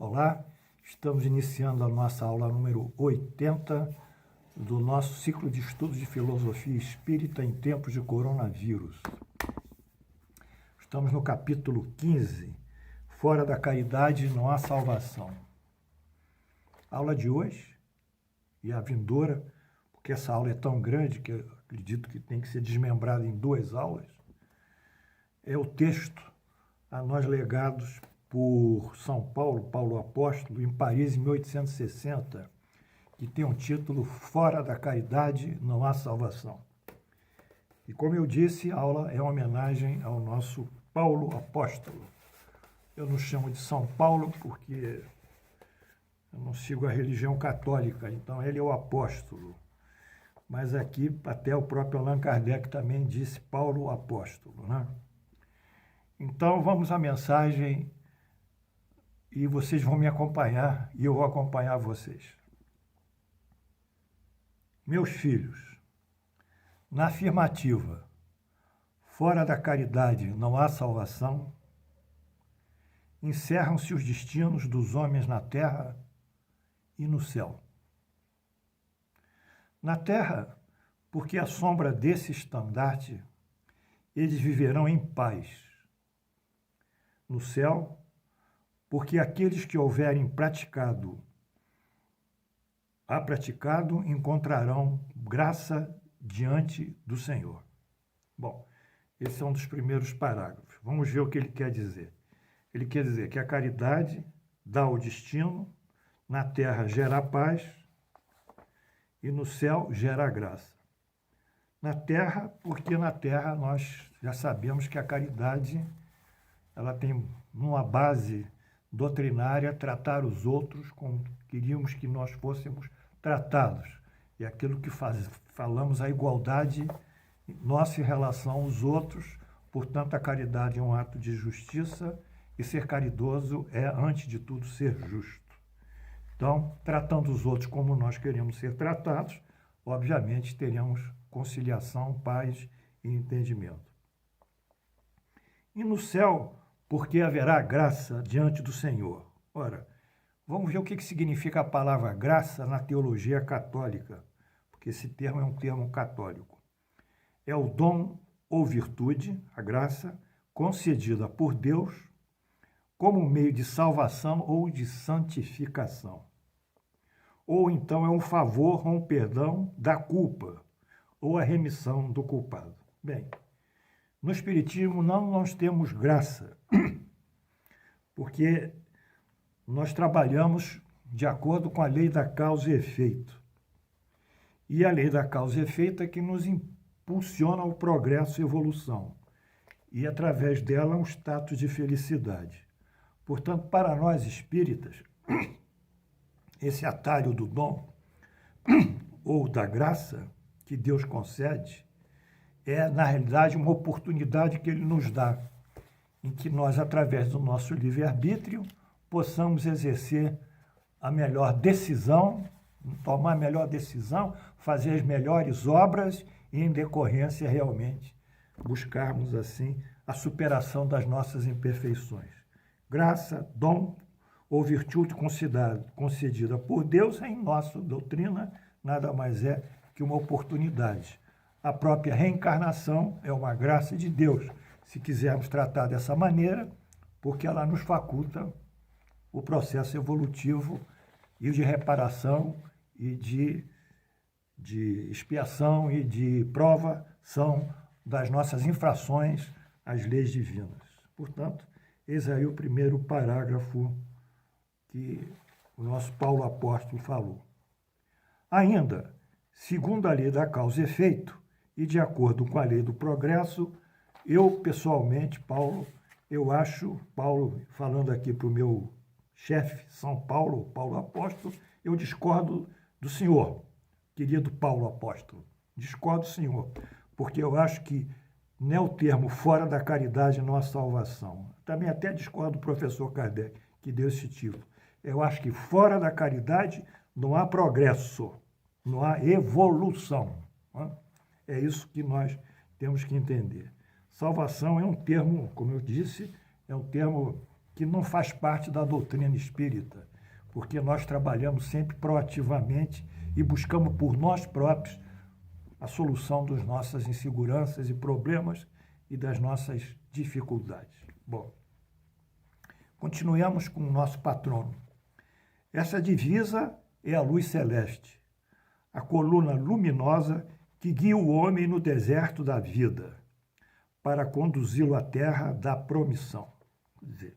Olá, estamos iniciando a nossa aula número 80 do nosso ciclo de estudos de filosofia espírita em tempos de coronavírus. Estamos no capítulo 15, Fora da caridade não há salvação. A aula de hoje e a vindoura, porque essa aula é tão grande que eu acredito que tem que ser desmembrada em duas aulas, é o texto a nós legados por São Paulo, Paulo Apóstolo, em Paris, em 1860, que tem um título Fora da caridade não há salvação. E como eu disse, a aula é uma homenagem ao nosso Paulo Apóstolo. Eu não chamo de São Paulo porque eu não sigo a religião católica, então ele é o apóstolo. Mas aqui até o próprio Allan Kardec também disse Paulo Apóstolo, né? Então vamos à mensagem e vocês vão me acompanhar e eu vou acompanhar vocês. Meus filhos, na afirmativa, fora da caridade não há salvação, encerram-se os destinos dos homens na terra e no céu. Na terra, porque à sombra desse estandarte, eles viverão em paz. No céu, porque aqueles que houverem praticado encontrarão graça diante do Senhor. Bom, esse é um dos primeiros parágrafos. Vamos ver o que ele quer dizer. Ele quer dizer que a caridade dá o destino, na terra gera paz e no céu gera graça. Na terra, porque na terra nós já sabemos que a caridade ela tem uma base doutrinária tratar os outros como queríamos que nós fôssemos tratados. E aquilo que falamos, a igualdade nossa em relação aos outros, portanto, a caridade é um ato de justiça e ser caridoso é, antes de tudo, ser justo. Então, tratando os outros como nós queremos ser tratados, obviamente teremos conciliação, paz e entendimento. E no céu, porque haverá graça diante do Senhor. Ora, vamos ver o que significa a palavra graça na teologia católica, porque esse termo é um termo católico. É o dom ou virtude, a graça, concedida por Deus como meio de salvação ou de santificação. Ou então é um favor ou um perdão da culpa, ou a remissão do culpado. Bem, no Espiritismo nós temos graça, porque nós trabalhamos de acordo com a lei da causa e efeito. E a lei da causa e efeito é que nos impulsiona ao progresso e evolução. E através dela um status de felicidade. Portanto, para nós espíritas, esse atalho do dom ou da graça que Deus concede é, na realidade, uma oportunidade que Ele nos dá, em que nós, através do nosso livre-arbítrio, possamos exercer a melhor decisão, tomar a melhor decisão, fazer as melhores obras e, em decorrência, realmente, buscarmos, assim, a superação das nossas imperfeições. Graça, dom ou virtude concedida por Deus, em nossa doutrina, nada mais é que uma oportunidade. A própria reencarnação é uma graça de Deus, se quisermos tratar dessa maneira, porque ela nos faculta o processo evolutivo e de reparação e de expiação e de provação das nossas infrações às leis divinas. Portanto, esse aí é o primeiro parágrafo que o nosso Paulo Apóstolo falou. Ainda, segundo a lei da causa e efeito, e de acordo com a lei do progresso, eu, pessoalmente, Paulo, falando aqui para o meu chefe, São Paulo, Paulo Apóstolo, eu discordo do senhor, querido Paulo Apóstolo. Discordo do senhor, porque eu acho que não é o termo fora da caridade não há salvação. Também até discordo do professor Kardec, que deu esse título. Eu acho que fora da caridade não há progresso, não há evolução. Não é? É isso que nós temos que entender. Salvação é um termo, como eu disse, é um termo que não faz parte da doutrina espírita, porque nós trabalhamos sempre proativamente e buscamos por nós próprios a solução das nossas inseguranças e problemas e das nossas dificuldades. Bom, continuemos com o nosso patrono. Essa divisa é a luz celeste, a coluna luminosa que guia o homem no deserto da vida, para conduzi-lo à terra da promissão. Quer dizer,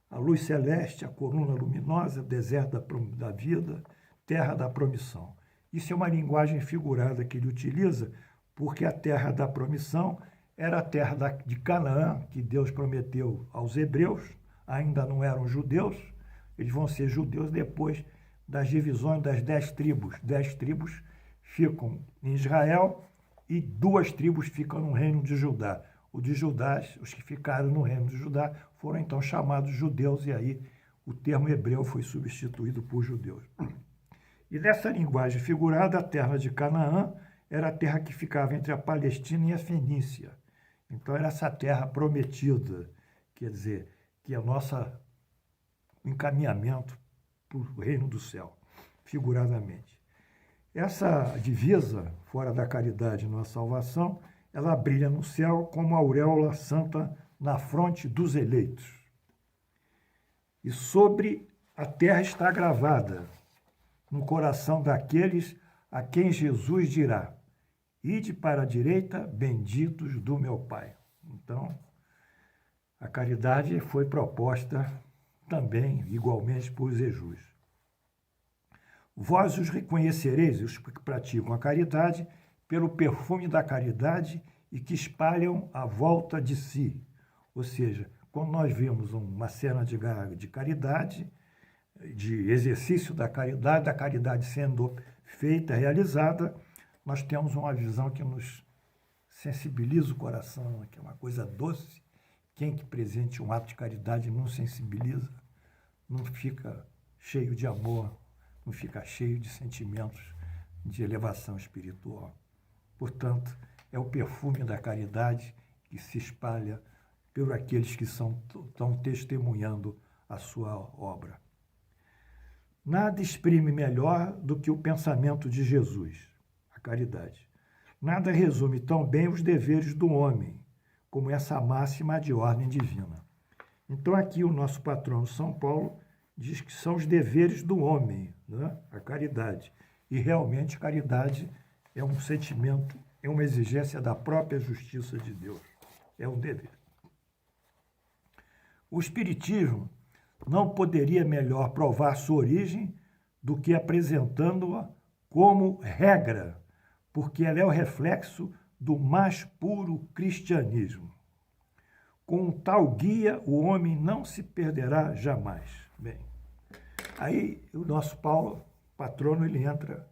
a luz celeste, a coluna luminosa, o deserto da vida, terra da promissão. Isso é uma linguagem figurada que ele utiliza, porque a terra da promissão era a terra de Canaã, que Deus prometeu aos hebreus, ainda não eram judeus, eles vão ser judeus depois das divisões das 10 tribos. 10 tribos ficam em Israel e 2 tribos ficam no reino de Judá. O de Judá, os que ficaram no reino de Judá, foram então chamados judeus, e aí o termo hebreu foi substituído por judeus. E nessa linguagem figurada, a terra de Canaã era a terra que ficava entre a Palestina e a Fenícia. Então era essa terra prometida, quer dizer, que é o nosso encaminhamento para o reino do céu, figuradamente. Essa divisa, fora da caridade e nossa salvação, ela brilha no céu como a auréola santa na fronte dos eleitos. E sobre a terra está gravada, no coração daqueles a quem Jesus dirá: ide para a direita, benditos do meu Pai. Então, a caridade foi proposta também, igualmente, por Jesus. Vós os reconhecereis, os que praticam a caridade, pelo perfume da caridade e que espalham à volta de si. Ou seja, quando nós vemos uma cena de caridade, de exercício da caridade sendo feita, realizada, nós temos uma visão que nos sensibiliza o coração, que é uma coisa doce. Quem que presente um ato de caridade não sensibiliza, não fica cheio de amor, não fica cheio de sentimentos de elevação espiritual. Portanto, é o perfume da caridade que se espalha por aqueles que estão testemunhando a sua obra. Nada exprime melhor do que o pensamento de Jesus, a caridade. Nada resume tão bem os deveres do homem, como essa máxima de ordem divina. Então, aqui o nosso patrono São Paulo diz que são os deveres do homem, né? A caridade. E realmente caridade é um sentimento, é uma exigência da própria justiça de Deus. É um dever. O Espiritismo não poderia melhor provar sua origem do que apresentando-a como regra, porque ela é o reflexo do mais puro cristianismo. Com tal guia, o homem não se perderá jamais. Bem, aí o nosso Paulo, patrono, ele entra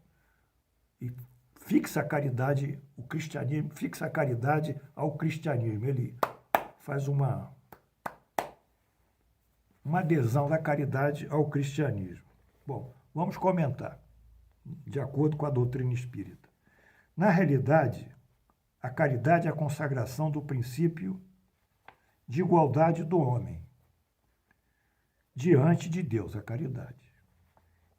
e fixa a caridade, o cristianismo, fixa a caridade ao cristianismo. Ele faz uma adesão da caridade ao cristianismo. Bom, vamos comentar, de acordo com a doutrina espírita. Na realidade, a caridade é a consagração do princípio de igualdade do homem diante de Deus, a caridade,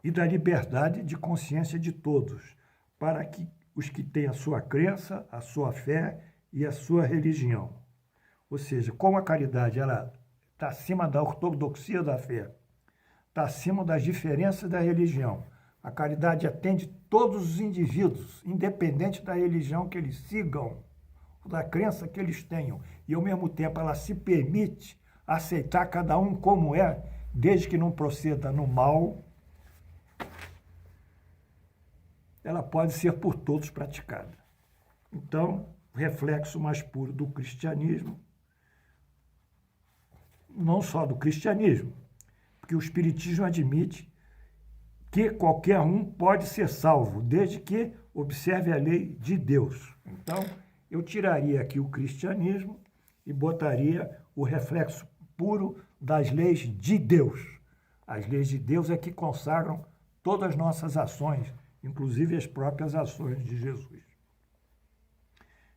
e da liberdade de consciência de todos, para que os que têm a sua crença, a sua fé e a sua religião. Ou seja, como a caridade ela está acima da ortodoxia da fé, está acima das diferenças da religião. A caridade atende todos os indivíduos, independente da religião que eles sigam, da crença que eles tenham. E, ao mesmo tempo, ela se permite aceitar cada um como é, desde que não proceda no mal. Ela pode ser por todos praticada. Então, o reflexo mais puro do cristianismo, não só do cristianismo, porque o Espiritismo admite que qualquer um pode ser salvo, desde que observe a lei de Deus. Então, eu tiraria aqui o cristianismo e botaria o reflexo puro das leis de Deus. As leis de Deus é que consagram todas as nossas ações, inclusive as próprias ações de Jesus.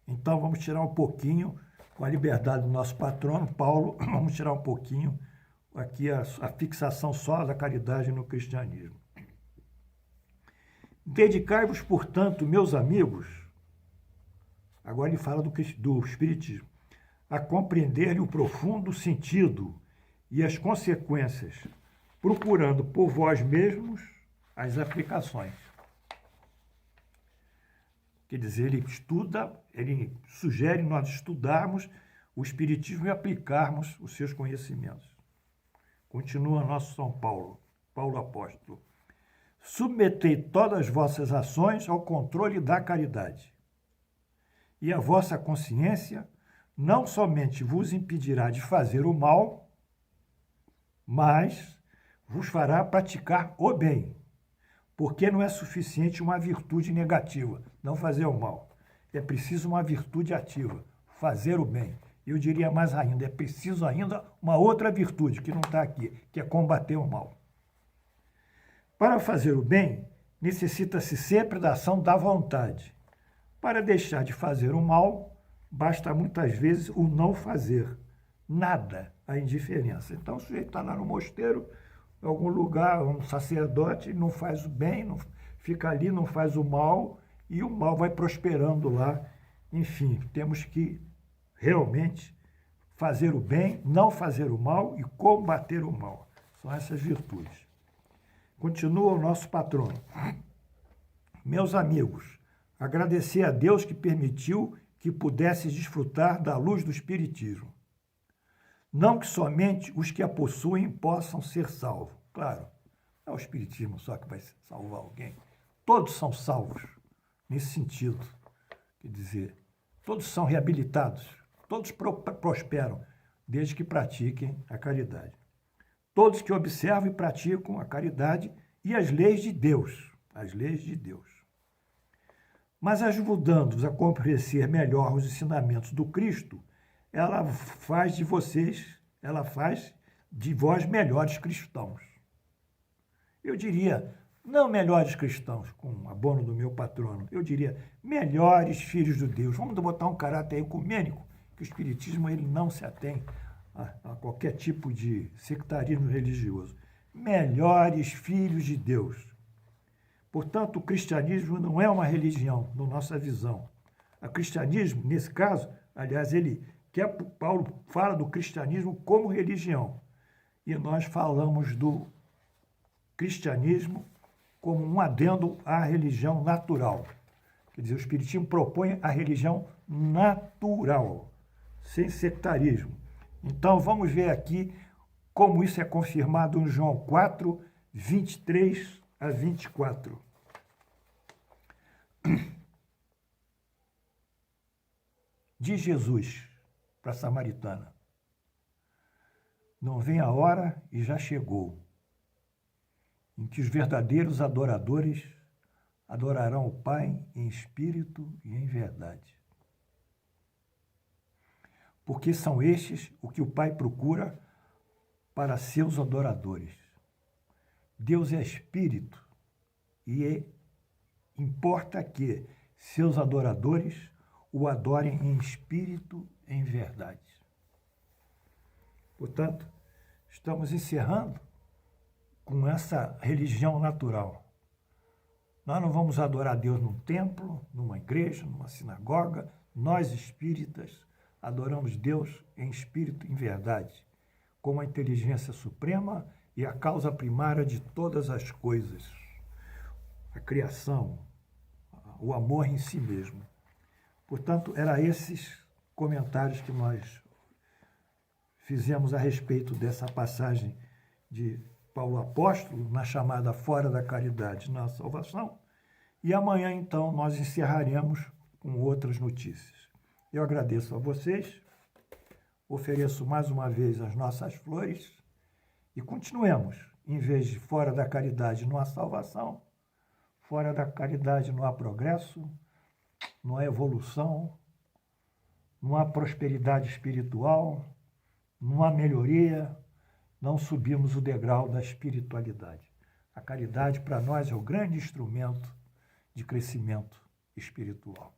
Então, vamos tirar um pouquinho, com a liberdade do nosso patrono, Paulo, vamos tirar um pouquinho aqui a fixação só da caridade no cristianismo. Dedicai-vos, portanto, meus amigos, agora ele fala do Espiritismo, a compreender o profundo sentido e as consequências, procurando por vós mesmos as aplicações. Quer dizer, ele sugere nós estudarmos o Espiritismo e aplicarmos os seus conhecimentos. Continua nosso São Paulo, Paulo Apóstolo. Submetei todas as vossas ações ao controle da caridade. E a vossa consciência não somente vos impedirá de fazer o mal, mas vos fará praticar o bem. Porque não é suficiente uma virtude negativa, não fazer o mal. É preciso uma virtude ativa, fazer o bem. Eu diria mais ainda, é preciso ainda uma outra virtude que não está aqui, que é combater o mal. Para fazer o bem, necessita-se sempre da ação da vontade. Para deixar de fazer o mal, basta muitas vezes o não fazer. Nada, a indiferença. Então o sujeito está lá no mosteiro, em algum lugar, um sacerdote, não faz o bem, não, fica ali, não faz o mal, e o mal vai prosperando lá. Enfim, temos que realmente fazer o bem, não fazer o mal e combater o mal. São essas virtudes. Continua o nosso patrono. Meus amigos, agradecer a Deus que permitiu que pudesses desfrutar da luz do Espiritismo. Não que somente os que a possuem possam ser salvos. Claro, não é o Espiritismo só que vai salvar alguém. Todos são salvos, nesse sentido. Quer dizer, todos são reabilitados, todos prosperam, desde que pratiquem a caridade. Todos que observam e praticam a caridade e as leis de Deus. As leis de Deus. Mas ajudando-vos a compreender melhor os ensinamentos do Cristo, ela faz de vós melhores cristãos. Eu diria, não melhores cristãos, com abono do meu patrono, eu diria melhores filhos de Deus. Vamos botar um caráter ecumênico, que o Espiritismo ele não se atém a qualquer tipo de sectarismo religioso. Melhores filhos de Deus. Portanto, o cristianismo não é uma religião, na nossa visão. O cristianismo, nesse caso, aliás, Paulo fala do cristianismo como religião. E nós falamos do cristianismo como um adendo à religião natural. Quer dizer, o Espiritismo propõe a religião natural, sem sectarismo. Então, vamos ver aqui como isso é confirmado em João 4, 23 a 24. Diz Jesus para a samaritana: não vem a hora e já chegou, em que os verdadeiros adoradores adorarão o Pai em espírito e em verdade. Porque são estes o que o Pai procura para seus adoradores. Deus é espírito e importa que seus adoradores o adorem em espírito e em verdade. Portanto, estamos encerrando com essa religião natural. Nós não vamos adorar Deus num templo, numa igreja, numa sinagoga. Nós, espíritas, adoramos Deus em espírito e em verdade, como a inteligência suprema e a causa primária de todas as coisas. A criação, o amor em si mesmo. Portanto, eram esses comentários que nós fizemos a respeito dessa passagem de Paulo Apóstolo, na chamada Fora da Caridade na Salvação. E amanhã, então, nós encerraremos com outras notícias. Eu agradeço a vocês, ofereço mais uma vez as nossas flores e continuemos, em vez de fora da caridade não há salvação, fora da caridade não há progresso, não há evolução, não há prosperidade espiritual, não há melhoria, não subimos o degrau da espiritualidade. A caridade, para nós, é o grande instrumento de crescimento espiritual.